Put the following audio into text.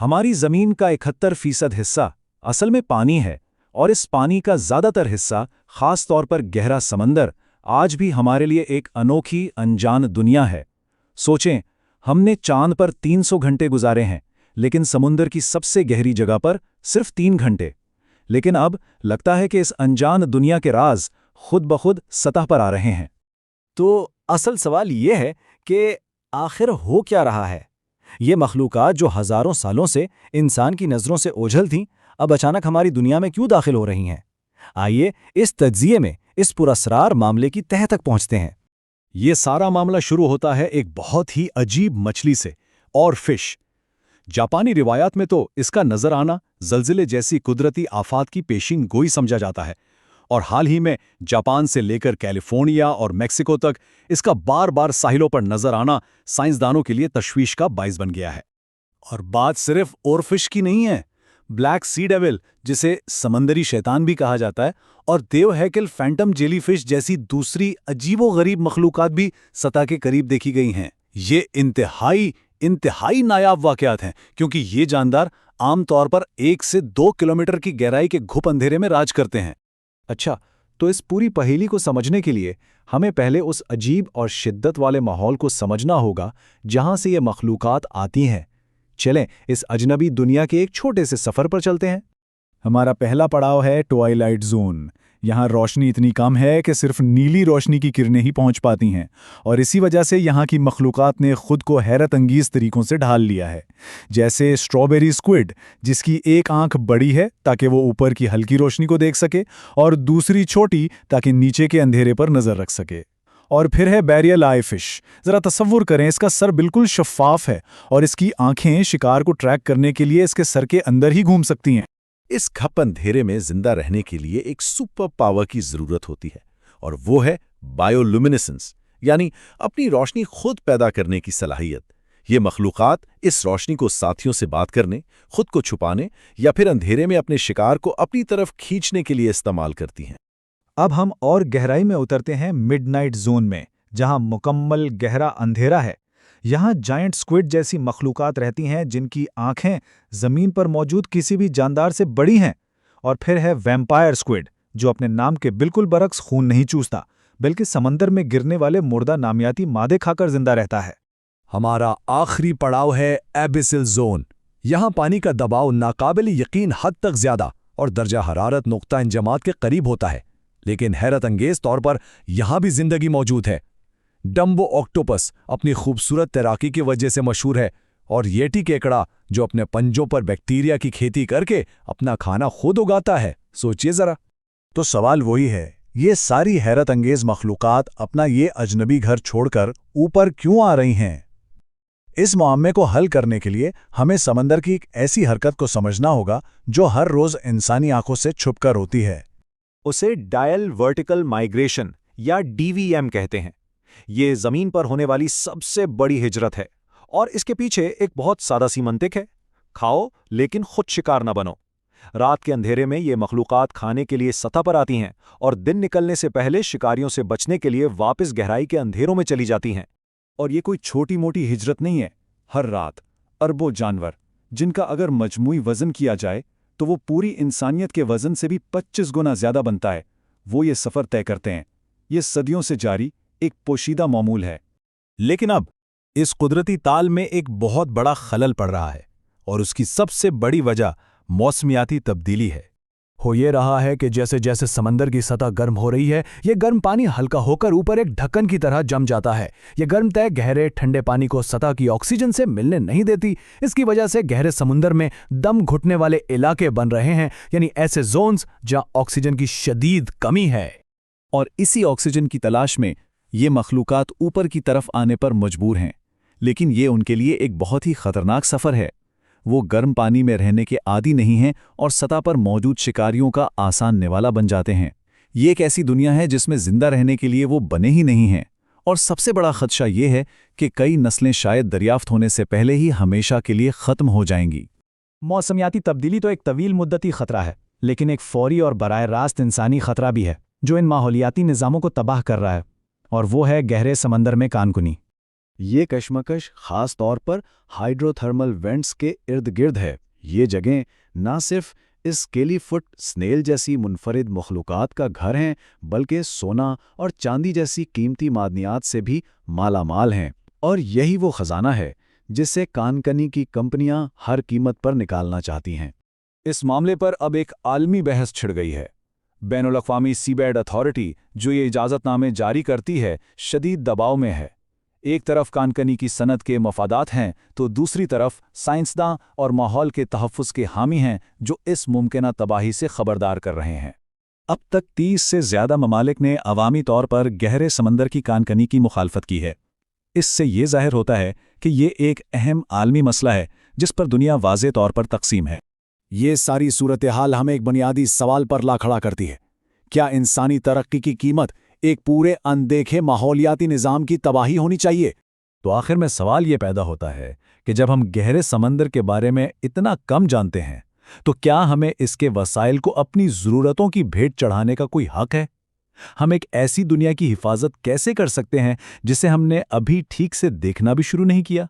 ہماری زمین کا 71% حصہ اصل میں پانی ہے، اور اس پانی کا زیادہ تر حصہ، خاص طور پر گہرا سمندر، آج بھی ہمارے لیے ایک انوکھی انجان دنیا ہے۔ سوچیں، ہم نے چاند پر 300 گھنٹے گزارے ہیں، لیکن سمندر کی سب سے گہری جگہ پر صرف 3 گھنٹے۔ لیکن اب لگتا ہے کہ اس انجان دنیا کے راز خود بخود سطح پر آ رہے ہیں۔ تو اصل سوال یہ ہے کہ آخر ہو کیا رہا ہے؟ یہ مخلوقات جو ہزاروں سالوں سے انسان کی نظروں سے اوجھل تھیں، اب اچانک ہماری دنیا میں کیوں داخل ہو رہی ہیں؟ آئیے اس تجزیے میں اس پراسرار معاملے کی تہہ تک پہنچتے ہیں۔ یہ سارا معاملہ شروع ہوتا ہے ایک بہت ہی عجیب مچھلی سے، اور فش۔ جاپانی روایات میں تو اس کا نظر آنا زلزلے جیسی قدرتی آفات کی پیشین گوئی سمجھا جاتا ہے، اور حال ہی میں جاپان سے لے کر کیلیفورنیا اور میکسیکو تک اس کا بار بار ساحلوں پر نظر آنا سائنسدانوں کے لیے تشویش کا باعث بن گیا ہے۔ اور بات صرف اور فش کی نہیں ہے۔ بلیک سی ڈیول، جسے سمندری شیطان بھی کہا جاتا ہے، اور دیو ہیکل فینٹم جیلی فش جیسی دوسری عجیب و غریب مخلوقات بھی سطح کے قریب دیکھی گئی ہیں۔ یہ انتہائی نایاب واقعات ہیں، کیونکہ یہ جاندار عام طور پر 1 سے 2 کلومیٹر کی گہرائی کے گھپ اندھیرے میں راج کرتے ہیں۔ اچھا، تو اس پوری پہیلی کو سمجھنے کے لیے ہمیں پہلے اس عجیب اور شدت والے ماحول کو سمجھنا ہوگا جہاں سے یہ مخلوقات آتی ہیں۔ چلیں اس اجنبی دنیا کے ایک چھوٹے سے سفر پر چلتے ہیں۔ ہمارا پہلا پڑاؤ ہے ٹوائلائٹ زون۔ یہاں روشنی اتنی کم ہے کہ صرف نیلی روشنی کی کرنیں ہی پہنچ پاتی ہیں، اور اسی وجہ سے یہاں کی مخلوقات نے خود کو حیرت انگیز طریقوں سے ڈھال لیا ہے، جیسے اسٹرابیری اسکوئڈ، جس کی ایک آنکھ بڑی ہے تاکہ وہ اوپر کی ہلکی روشنی کو دیکھ سکے، اور دوسری چھوٹی تاکہ نیچے کے اندھیرے پر نظر رکھ سکے۔ اور پھر ہے بیریل آئی فش۔ ذرا تصور کریں، اس کا سر بالکل شفاف ہے، اور اس کی آنکھیں شکار کو ٹریک کرنے کے لیے اس کے سر کے اندر ہی گھوم سکتی ہیں۔ اس گھپ اندھیرے میں زندہ رہنے کے لیے ایک سپر پاور کی ضرورت ہوتی ہے، اور وہ ہے بائیولومینسنس، یعنی اپنی روشنی خود پیدا کرنے کی صلاحیت۔ یہ مخلوقات اس روشنی کو ساتھیوں سے بات کرنے، خود کو چھپانے، یا پھر اندھیرے میں اپنے شکار کو اپنی طرف کھینچنے کے لیے استعمال کرتی ہیں۔ اب ہم اور گہرائی میں اترتے ہیں مڈ نائٹ زون میں، جہاں مکمل گہرا اندھیرا ہے۔ یہاں جائنٹ سکوئڈ جیسی مخلوقات رہتی ہیں جن کی آنکھیں زمین پر موجود کسی بھی جاندار سے بڑی ہیں۔ اور پھر ہے ویمپائر سکوئڈ، جو اپنے نام کے بالکل برعکس خون نہیں چوستا، بلکہ سمندر میں گرنے والے مردہ نامیاتی مادے کھا کر زندہ رہتا ہے۔ ہمارا آخری پڑاؤ ہے ایبیسل زون۔ یہاں پانی کا دباؤ ناقابل یقین حد تک زیادہ اور درجہ حرارت نقطہ انجماد کے قریب ہوتا ہے، لیکن حیرت انگیز طور پر یہاں بھی زندگی موجود ہے۔ ڈمبو آکٹوپس اپنی خوبصورت تیراکی کی وجہ سے مشہور ہے، اور ییٹی کیکڑا جو اپنے پنجوں پر بیکٹیریا کی کھیتی کر کے اپنا کھانا خود اگاتا ہے۔ سوچئے ذرا۔ تو سوال وہی ہے، یہ ساری حیرت انگیز مخلوقات اپنا یہ اجنبی گھر چھوڑ کر اوپر کیوں آ رہی ہیں؟ اس معاملے کو حل کرنے کے لیے ہمیں سمندر کی ایک ایسی حرکت کو سمجھنا ہوگا جو ہر روز انسانی آنکھوں سے چھپ کر ہوتی ہے۔ اسے ڈائل ورٹیکل مائیگریشن یا DVM کہتے ہیں۔ یہ زمین پر ہونے والی سب سے بڑی ہجرت ہے، اور اس کے پیچھے ایک بہت سادہ سی منطق ہے: کھاؤ لیکن خود شکار نہ بنو۔ رات کے اندھیرے میں یہ مخلوقات کھانے کے لیے سطح پر آتی ہیں، اور دن نکلنے سے پہلے شکاریوں سے بچنے کے لیے واپس گہرائی کے اندھیروں میں چلی جاتی ہیں۔ اور یہ کوئی چھوٹی موٹی ہجرت نہیں ہے۔ ہر رات اربوں جانور، جن کا اگر مجموعی وزن کیا جائے تو وہ پوری انسانیت کے وزن سے بھی 25 گنا زیادہ بنتا ہے، وہ یہ سفر طے کرتے ہیں۔ یہ صدیوں سے جاری ایک پوشیدہ معمول ہے۔ لیکن اب اس قدرتی تال میں ایک بہت بڑا خلل پڑ رہا ہے، اور اس کی سب سے بڑی وجہ موسمیاتی تبدیلی ہے۔ ہو یہ رہا ہے کہ جیسے جیسے سمندر کی سطح گرم ہو رہی ہے، یہ گرم پانی ہلکا ہو کر اوپر ایک ڈھکن کی طرح جم جاتا ہے۔ یہ گرم تہ گہرے ٹھنڈے پانی کو سطح کی آکسیجن سے ملنے نہیں دیتی۔ اس کی وجہ سے گہرے سمندر میں دم گھٹنے والے علاقے بن رہے ہیں، یعنی ایسے زونز جہاں آکسیجن کی شدید کمی ہے۔ اور اسی آکسیجن کی تلاش میں یہ مخلوقات اوپر کی طرف آنے پر مجبور ہیں، لیکن یہ ان کے لیے ایک بہت ہی خطرناک سفر ہے۔ وہ گرم پانی میں رہنے کے عادی نہیں ہیں اور سطح پر موجود شکاریوں کا آسان نوالا بن جاتے ہیں۔ یہ ایک ایسی دنیا ہے جس میں زندہ رہنے کے لیے وہ بنے ہی نہیں ہیں، اور سب سے بڑا خدشہ یہ ہے کہ کئی نسلیں شاید دریافت ہونے سے پہلے ہی ہمیشہ کے لیے ختم ہو جائیں گی۔ موسمیاتی تبدیلی تو ایک طویل مدتی خطرہ ہے، لیکن ایک فوری اور براہ راست انسانی خطرہ بھی ہے جو ان ماحولیاتی نظاموں کو تباہ کر رہا ہے، اور وہ ہے گہرے سمندر میں کان کنی۔ یہ کشمکش خاص طور پر ہائیڈروتھرمل وینٹس کے ارد گرد ہے۔ یہ جگہیں نہ صرف اس اسکیلی فٹ سنیل جیسی منفرد مخلوقات کا گھر ہیں بلکہ سونا اور چاندی جیسی قیمتی معدنیات سے بھی مالا مال ہیں، اور یہی وہ خزانہ ہے جسے کانکنی کی کمپنیاں ہر قیمت پر نکالنا چاہتی ہیں۔ اس معاملے پر اب ایک عالمی بحث چھڑ گئی ہے۔ بین الاقوامی سی بیڈ اتھارٹی جو یہ اجازت نامے جاری کرتی ہے شدید دباؤ میں ہے۔ ایک طرف کانکنی کی صنعت کے مفادات ہیں تو دوسری طرف سائنسداں اور ماحول کے تحفظ کے حامی ہیں جو اس ممکنہ تباہی سے خبردار کر رہے ہیں۔ اب تک 30 سے زیادہ ممالک نے عوامی طور پر گہرے سمندر کی کانکنی کی مخالفت کی ہے۔ اس سے یہ ظاہر ہوتا ہے کہ یہ ایک اہم عالمی مسئلہ ہے جس پر دنیا واضح طور پر تقسیم ہے۔ یہ ساری صورتحال ہمیں ایک بنیادی سوال پر لا کھڑا کرتی ہے۔ کیا انسانی ترقی کی قیمت ایک پورے اندیکھے ماحولیاتی نظام کی تباہی ہونی چاہیے؟ تو آخر میں سوال یہ پیدا ہوتا ہے کہ جب ہم گہرے سمندر کے بارے میں اتنا کم جانتے ہیں تو کیا ہمیں اس کے وسائل کو اپنی ضرورتوں کی بھیٹ چڑھانے کا کوئی حق ہے؟ ہم ایک ایسی دنیا کی حفاظت کیسے کر سکتے ہیں جسے ہم نے ابھی ٹھیک سے دیکھنا بھی شروع نہیں کیا؟